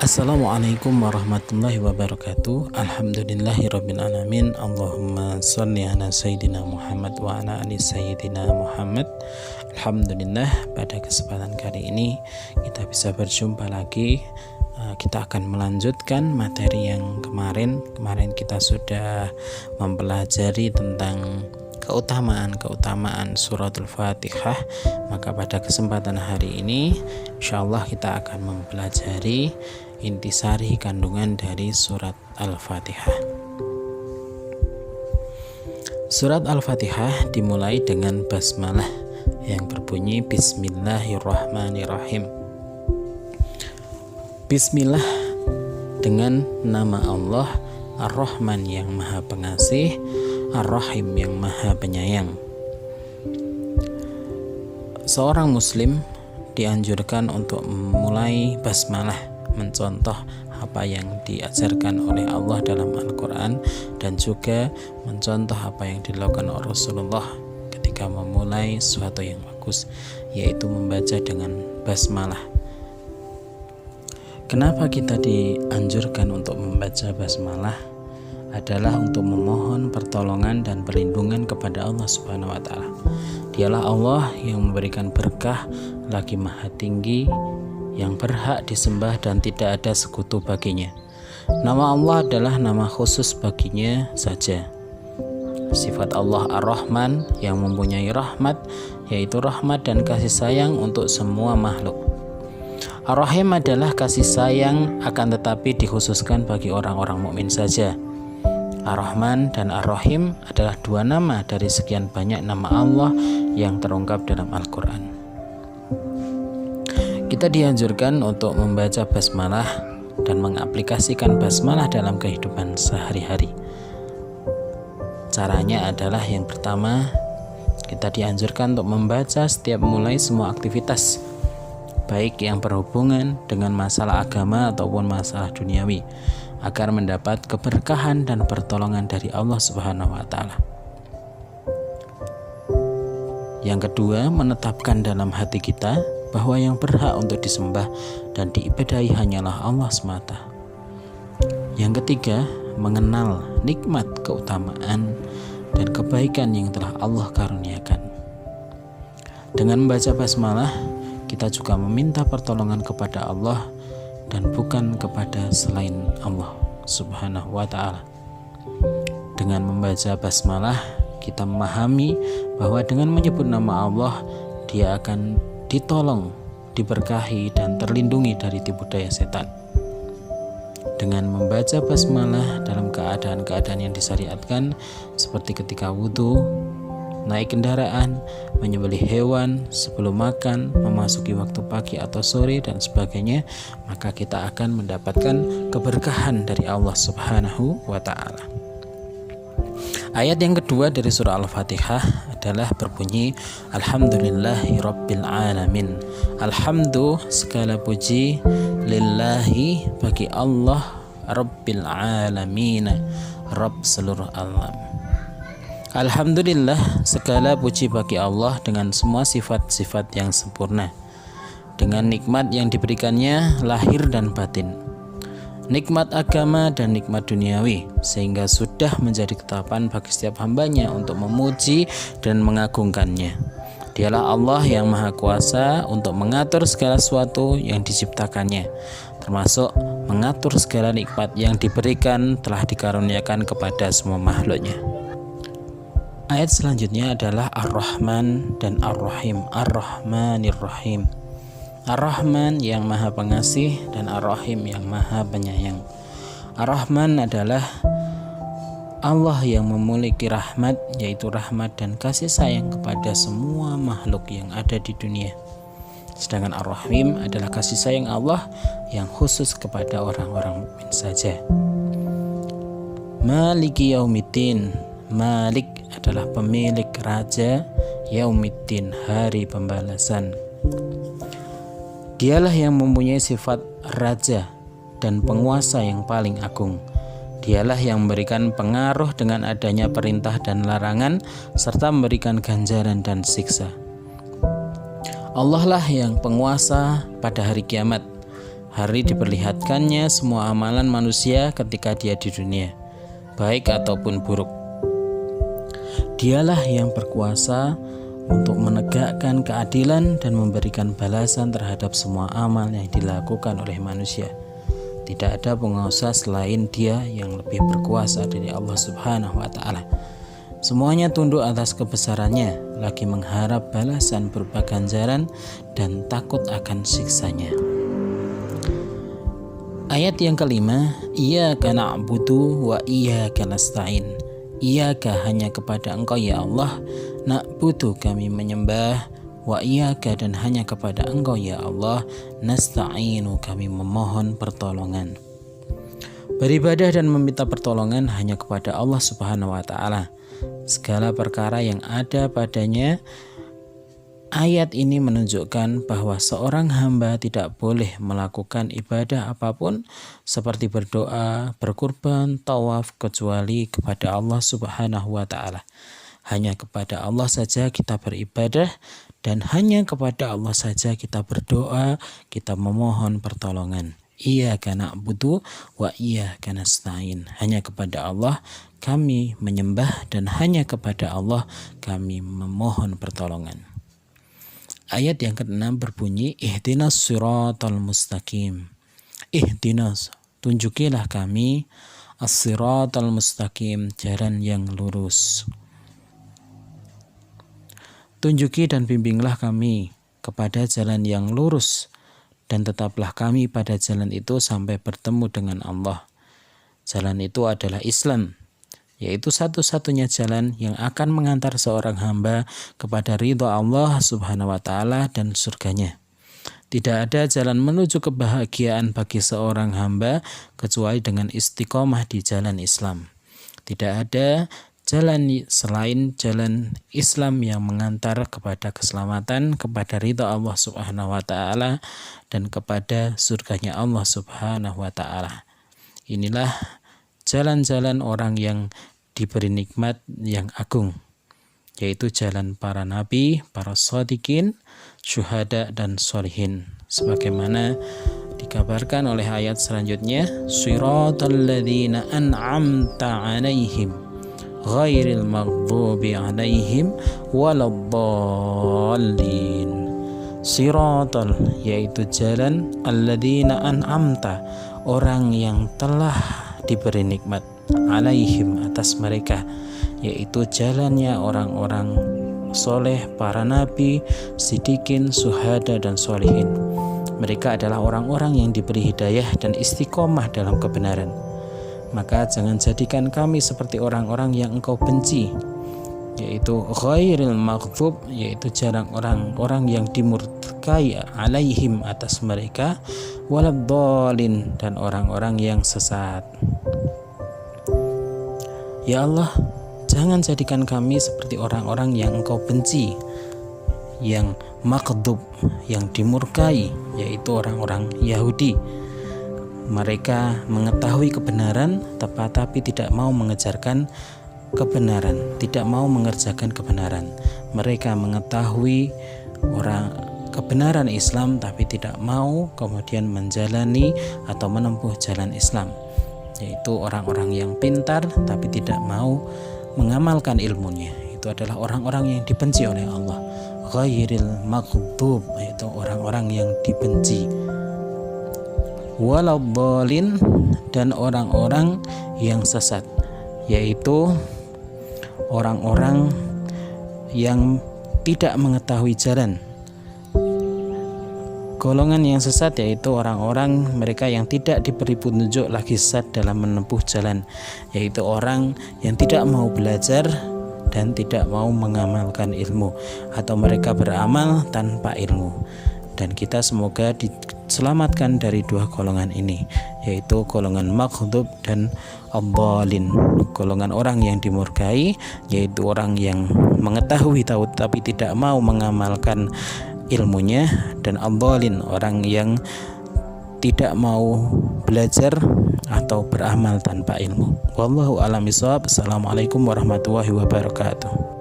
Assalamualaikum warahmatullahi wabarakatuh. Alhamdulillahirabbil alamin. Allahumma shalli ala sayyidina Muhammad wa ala ali sayyidina Muhammad. Alhamdulillah, pada kesempatan kali ini kita bisa berjumpa lagi. Kita akan melanjutkan materi yang kemarin kita sudah mempelajari tentang keutamaan suratul Fatihah. Maka pada kesempatan hari ini insyaallah kita akan mempelajari intisari kandungan dari surat Al-Fatihah. Surat Al-Fatihah dimulai dengan basmalah yang berbunyi Bismillahirrahmanirrahim. Bismillah dengan nama Allah Ar-Rahman yang Maha Pengasih, Ar-Rahim yang Maha Penyayang. Seorang muslim dianjurkan untuk memulai basmalah, mencontoh apa yang diajarkan oleh Allah dalam Al-Quran, dan juga mencontoh apa yang dilakukan oleh Rasulullah ketika memulai sesuatu yang bagus, yaitu membaca dengan basmalah. Kenapa kita dianjurkan untuk membaca basmalah? Adalah untuk memohon pertolongan dan perlindungan kepada Allah Subhanahu wa Ta'ala. Dialah Allah yang memberikan berkah, lagi Maha Tinggi, yang berhak disembah dan tidak ada sekutu baginya. Nama Allah adalah nama khusus baginya saja. Sifat Allah Ar-Rahman yang mempunyai rahmat, yaitu rahmat dan kasih sayang untuk semua makhluk. Ar-Rahim adalah kasih sayang, akan tetapi dikhususkan bagi orang-orang mukmin saja. Ar-Rahman dan Ar-Rahim adalah dua nama dari sekian banyak nama Allah yang terungkap dalam Al-Quran. Kita dianjurkan untuk membaca basmalah dan mengaplikasikan basmalah dalam kehidupan sehari-hari. Caranya adalah yang pertama, kita dianjurkan untuk membaca setiap mulai semua aktivitas, baik yang berhubungan dengan masalah agama ataupun masalah duniawi, agar mendapat keberkahan dan pertolongan dari Allah Subhanahu wa Ta'ala. Yang kedua, menetapkan dalam hati kita bahwa yang berhak untuk disembah dan diibadahi hanyalah Allah semata. Yang ketiga, mengenal nikmat, keutamaan, dan kebaikan yang telah Allah karuniakan. Dengan membaca basmalah, kita juga meminta pertolongan kepada Allah dan bukan kepada selain Allah Subhanahu wa Ta'ala. Dengan membaca basmalah, kita memahami bahwa dengan menyebut nama Allah, Dia akan ditolong, diberkahi, dan terlindungi dari tipu daya setan. Dengan membaca basmalah dalam keadaan-keadaan yang disyariatkan, seperti ketika wudhu, naik kendaraan, menyembelih hewan, sebelum makan, memasuki waktu pagi atau sore, dan sebagainya, maka kita akan mendapatkan keberkahan dari Allah Subhanahu wa Ta'ala. Ayat yang kedua dari surah Al-Fatihah adalah berbunyi Alhamdulillahirabbil alamin. Alhamdu, segala puji, lillahi, bagi Allah, Rabbil alamin, Rabb seluruh alam. Alhamdulillah, segala puji bagi Allah dengan semua sifat-sifat yang sempurna, dengan nikmat yang diberikannya lahir dan batin, nikmat agama dan nikmat duniawi, sehingga sudah menjadi ketetapan bagi setiap hambanya untuk memuji dan mengagungkannya. Dialah Allah yang Maha Kuasa untuk mengatur segala sesuatu yang diciptakannya, termasuk mengatur segala nikmat yang diberikan telah dikaruniakan kepada semua makhluknya. Ayat selanjutnya adalah Ar-Rahman dan Ar-Rahim. Ar-Rahmanir-Rahim. Ar-Rahman yang Maha Pengasih dan Ar-Rahim yang Maha Penyayang. Ar-Rahman adalah Allah yang memiliki rahmat, yaitu rahmat dan kasih sayang kepada semua makhluk yang ada di dunia. Sedangkan Ar-Rahim adalah kasih sayang Allah yang khusus kepada orang-orang mukmin saja. Maliki Yaumiddin. Malik adalah pemilik raja, Yaumiddin, hari pembalasan. Dialah yang mempunyai sifat raja dan penguasa yang paling agung. Dialah yang memberikan pengaruh dengan adanya perintah dan larangan, serta memberikan ganjaran dan siksa. Allah lah yang penguasa pada hari kiamat. Hari diperlihatkannya semua amalan manusia ketika dia di dunia, baik ataupun buruk. Dialah yang berkuasa untuk menegakkan keadilan dan memberikan balasan terhadap semua amal yang dilakukan oleh manusia. Tidak ada penguasa selain Dia yang lebih berkuasa dari Allah Subhanahu wa Ta'ala. Semuanya tunduk atas kebesarannya, lagi mengharap balasan berupa ganjaran dan takut akan siksanya. Ayat yang kelima, Iyyaka na'budu wa iyyaka nasta'in. Iyyaka hanya kepada Engkau ya Allah, na'budu kami menyembah, wa iyyaka dan hanya kepada Engkau ya Allah, nasta'inu kami memohon pertolongan. Beribadah dan meminta pertolongan hanya kepada Allah Subhanahu wa Ta'ala. Segala perkara yang ada padanya. Ayat ini menunjukkan bahwa seorang hamba tidak boleh melakukan ibadah apapun seperti berdoa, berkurban, tawaf kecuali kepada Allah Subhanahu wa Ta'ala. Hanya kepada Allah saja kita beribadah dan hanya kepada Allah saja kita berdoa, kita memohon pertolongan. Iyyaka na'budu wa iyyaka nasta'in. Hanya kepada Allah kami menyembah dan hanya kepada Allah kami memohon pertolongan. Ayat yang ke-6 berbunyi, Ihdinas siratal mustaqim. Ihdinas, tunjukilah kami as-siratal mustaqim, jalan yang lurus. Tunjuki dan bimbinglah kami kepada jalan yang lurus, dan tetaplah kami pada jalan itu sampai bertemu dengan Allah. Jalan itu adalah Islam, yaitu satu-satunya jalan yang akan mengantar seorang hamba kepada ridha Allah Subhanahu wa Ta'ala dan surganya. Tidak ada jalan menuju kebahagiaan bagi seorang hamba kecuali dengan istiqomah di jalan Islam. Tidak ada jalan selain jalan Islam yang mengantar kepada keselamatan, kepada ridha Allah Subhanahu wa Ta'ala dan kepada surganya Allah Subhanahu wa Ta'ala. Inilah jalan-jalan orang yang diberi nikmat yang agung, yaitu jalan para nabi, para shodiqin, syuhada dan sholihin, sebagaimana dikabarkan oleh ayat selanjutnya, Shiratal ladzina an'amta 'alaihim ghairil maghdubi 'alaihim waladdallin. Shiratal, yaitu jalan, alladzina an'amta, orang yang telah diberi nikmat, alaihim, atas mereka, yaitu jalannya orang-orang soleh, para nabi, siddiqin, syuhada dan sholihin. Mereka adalah orang-orang yang diberi hidayah dan istiqomah dalam kebenaran. Maka jangan jadikan kami seperti orang-orang yang Engkau benci, yaitu ghairil maghdub, yaitu jalan orang-orang yang dimurkai, alaihim, atas mereka, waladdallin, dan orang-orang yang sesat. Ya Allah, jangan jadikan kami seperti orang-orang yang Engkau benci, yang maghdub, yang dimurkai, yaitu orang-orang Yahudi. Mereka mengetahui kebenaran tapi tidak mau mengejarkan kebenaran, tidak mau mengerjakan kebenaran. Mereka mengetahui kebenaran Islam tapi tidak mau kemudian menjalani atau menempuh jalan Islam, yaitu orang-orang yang pintar tapi tidak mau mengamalkan ilmunya. Itu adalah orang-orang yang dibenci oleh Allah. Ghairil maghdub, yaitu orang-orang yang dibenci. Waladdallin, dan orang-orang yang sesat, yaitu orang-orang yang tidak mengetahui jalan. Golongan yang sesat yaitu orang-orang mereka yang tidak diberi petunjuk lagi sesat dalam menempuh jalan, yaitu orang yang tidak mau belajar dan tidak mau mengamalkan ilmu, atau mereka beramal tanpa ilmu. Dan kita semoga diselamatkan dari dua golongan ini, yaitu golongan maghdub dan adhdallin. Golongan orang yang dimurkai, yaitu orang yang mengetahui tahu tapi tidak mau mengamalkan ilmunya, dan adhdallin, orang yang tidak mau belajar atau beramal tanpa ilmu. Wallahu a'lam bishawab. Assalamualaikum warahmatullahi wabarakatuh.